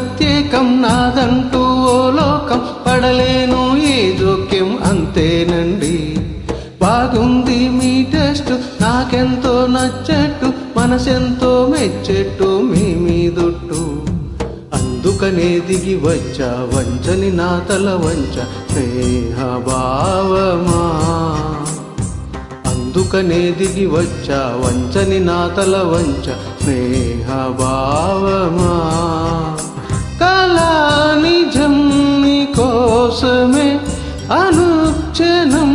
ప్రత్యేకం నాదంటూ ఓ లోకం పడలేను ఏ జోక్యం అంతేనండి బాగుంది మీ టెస్ట్ నాకెంతో నచ్చట్టు మనసెంతో మెచ్చెట్టు మీ మీదొట్టు అందుకనే దిగి వచ్చా వంచని నా తల వంచ స్నేహభావమా అందుకనే దిగి వచ్చా వంచని నా తల వంచ స్నేహభావమా కళా నిజం నీ కోసమే అనుక్షణం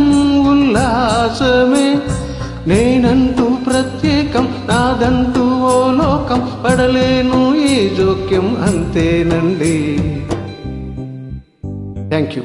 ఉల్లాసమే నేనంటూ ప్రత్యేకం నాదంటూ ఓ లోకం పడలేను ఈ జోక్యం అంతేనండి థ్యాంక్ యూ